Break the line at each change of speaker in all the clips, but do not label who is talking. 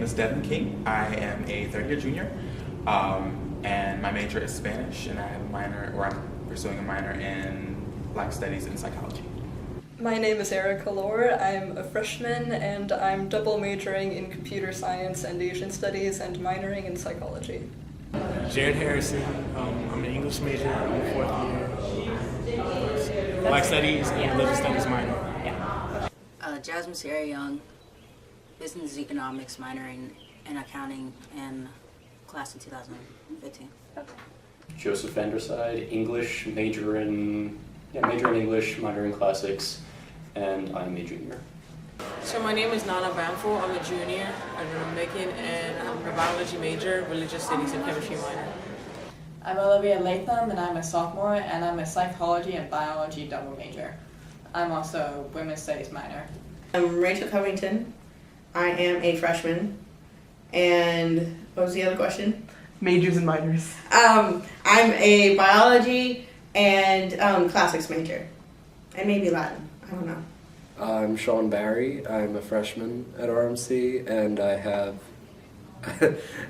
is Devin King. I am a third-year junior, and my major is Spanish, and I have a minor, or I'm pursuing a minor in Black Studies and Psychology.
My name is Erica Lohr. I'm a freshman, and I'm double majoring in computer science and Asian studies and minoring in psychology.
Jared Harrison. I'm an English major. I'm a fourth year. Black Studies and Religious Studies minor.
Jasmine Sarah Young, business economics minoring in accounting and class in 2015.
Joseph Vanderside, English, major in English, minor in classics, and I'm a junior.
So my name is Nana Bamful. I'm a junior. I'm in Macon, and I'm a biology major, religious studies, and chemistry minor.
I'm Olivia Latham, and I'm a sophomore, and I'm a psychology and biology double major. I'm also a women's studies minor.
I'm Rachel Covington. I am a freshman. And what was the other question?
Majors and minors.
I'm a biology and classics major. And maybe Latin. I don't know.
I'm Sean Barry. I'm a freshman at RMC, and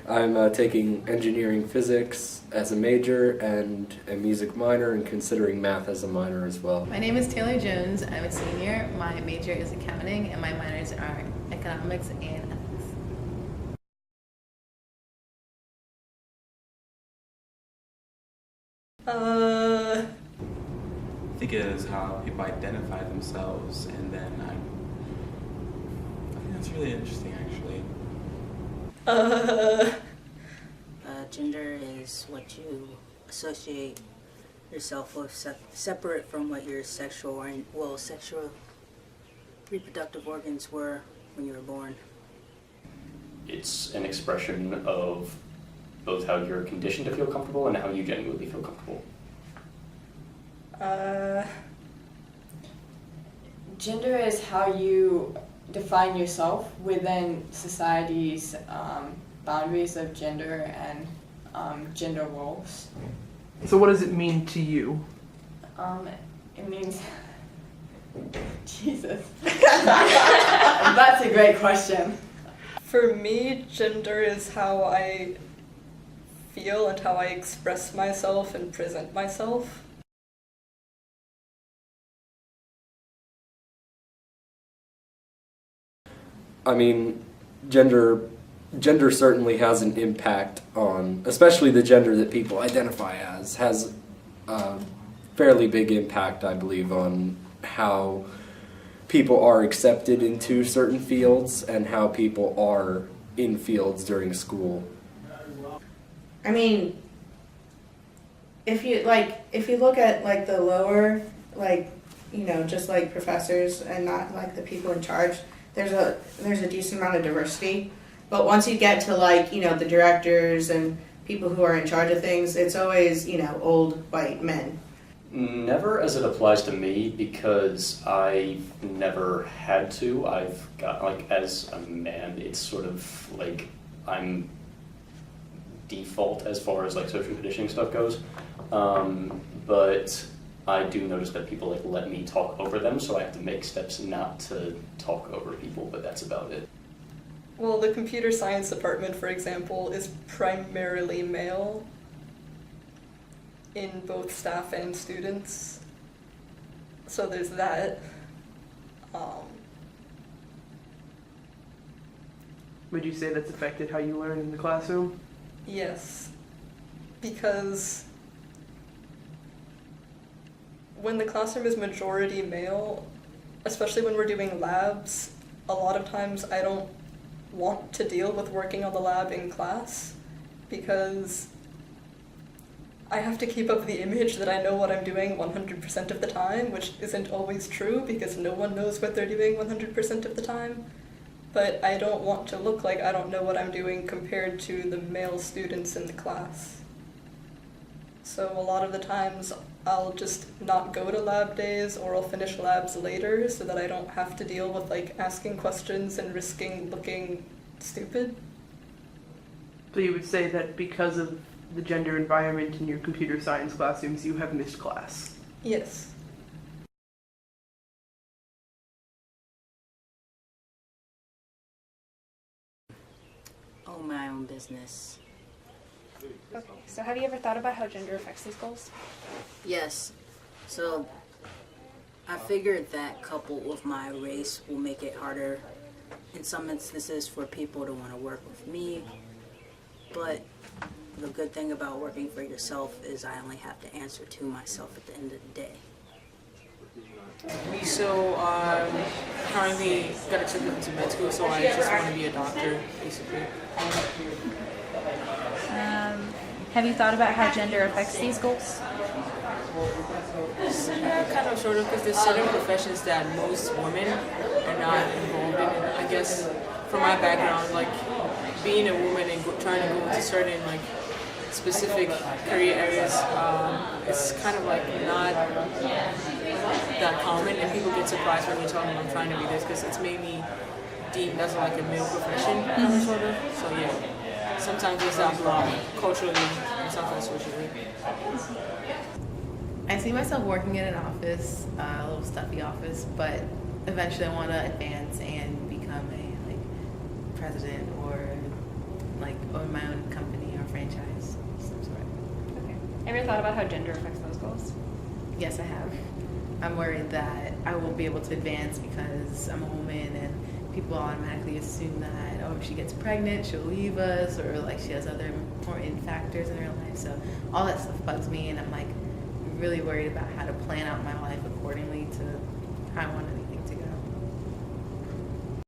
I'm taking engineering physics as a major and a music minor, and considering math as a minor as well.
My name is Taylor Jones. I'm a senior. My major is accounting, and my minors are economics and ethics.
I think it is how people identify themselves, and then I think that's really interesting, actually.
Gender is what you associate yourself with, separate from what your sexual reproductive organs were when you were born.
It's an expression of both how you're conditioned to feel comfortable and how you genuinely feel comfortable.
Gender is how you define yourself within society's boundaries of gender and gender roles.
So what does it mean to you?
It means... Jesus. That's a great question.
For me, gender is how I feel and how I express myself and present myself.
I mean, gender certainly has an impact on, especially the gender that people identify as, has a fairly big impact, I believe, on how people are accepted into certain fields and how people are in fields during school.
I mean, if you look at the lower, just like professors and not like the people in charge, there's a decent amount of diversity. But once you get to the directors and people who are in charge of things, it's always, old white men.
Never as it applies to me, because I've never had to. I've got, as a man, it's sort of I'm default as far as social conditioning stuff goes. But I do notice that people let me talk over them, so I have to make steps not to talk over people, but that's about it.
Well, the computer science department, for example, is primarily male in both staff and students. So there's that.
Would you say that's affected how you learn in the classroom?
Yes, because when the classroom is majority male, especially when we're doing labs, a lot of times I don't want to deal with working on the lab in class because I have to keep up the image that I know what I'm doing 100% of the time, which isn't always true because no one knows what they're doing 100% of the time. But I don't want to look like I don't know what I'm doing compared to the male students in the class. So a lot of the times I'll just not go to lab days, or I'll finish labs later so that I don't have to deal with asking questions and risking looking stupid.
So you would say that because of the gender environment in your computer science classrooms, you have missed class?
Yes.
my own business.
Okay, so have you ever thought about how gender affects these goals?
Yes. So I figured that coupled with my race will make it harder in some instances for people to want to work with me. But the good thing about working for yourself is I only have to answer to myself at the end of the day.
So currently got accepted into med school, so I just want to be a doctor, basically.
Have you thought about how gender affects these goals?
Yeah, kind of, sort of, because there's certain professions that most women are not involved in. And I guess from my background, like being a woman and trying to go into certain like specific career areas, it's kind of like not that common, and people get surprised when you tell them I'm trying to be this, because it's made me deemed as like a male profession, kind of, sort of. So yeah, sometimes there's that block culturally and sometimes socially.
I see myself working in an office, a little stuffy office, but eventually I want to advance and become a like president or like own my own company or franchise of some sort.
Okay. Have you ever thought about how gender affects those goals?
Yes, I have. I'm worried that I won't be able to advance because I'm a woman and people automatically assume that, oh, if she gets pregnant, she'll leave us, or like she has other important factors in her life. So all that stuff bugs me, and I'm like really worried about how to plan out my life accordingly to how I want to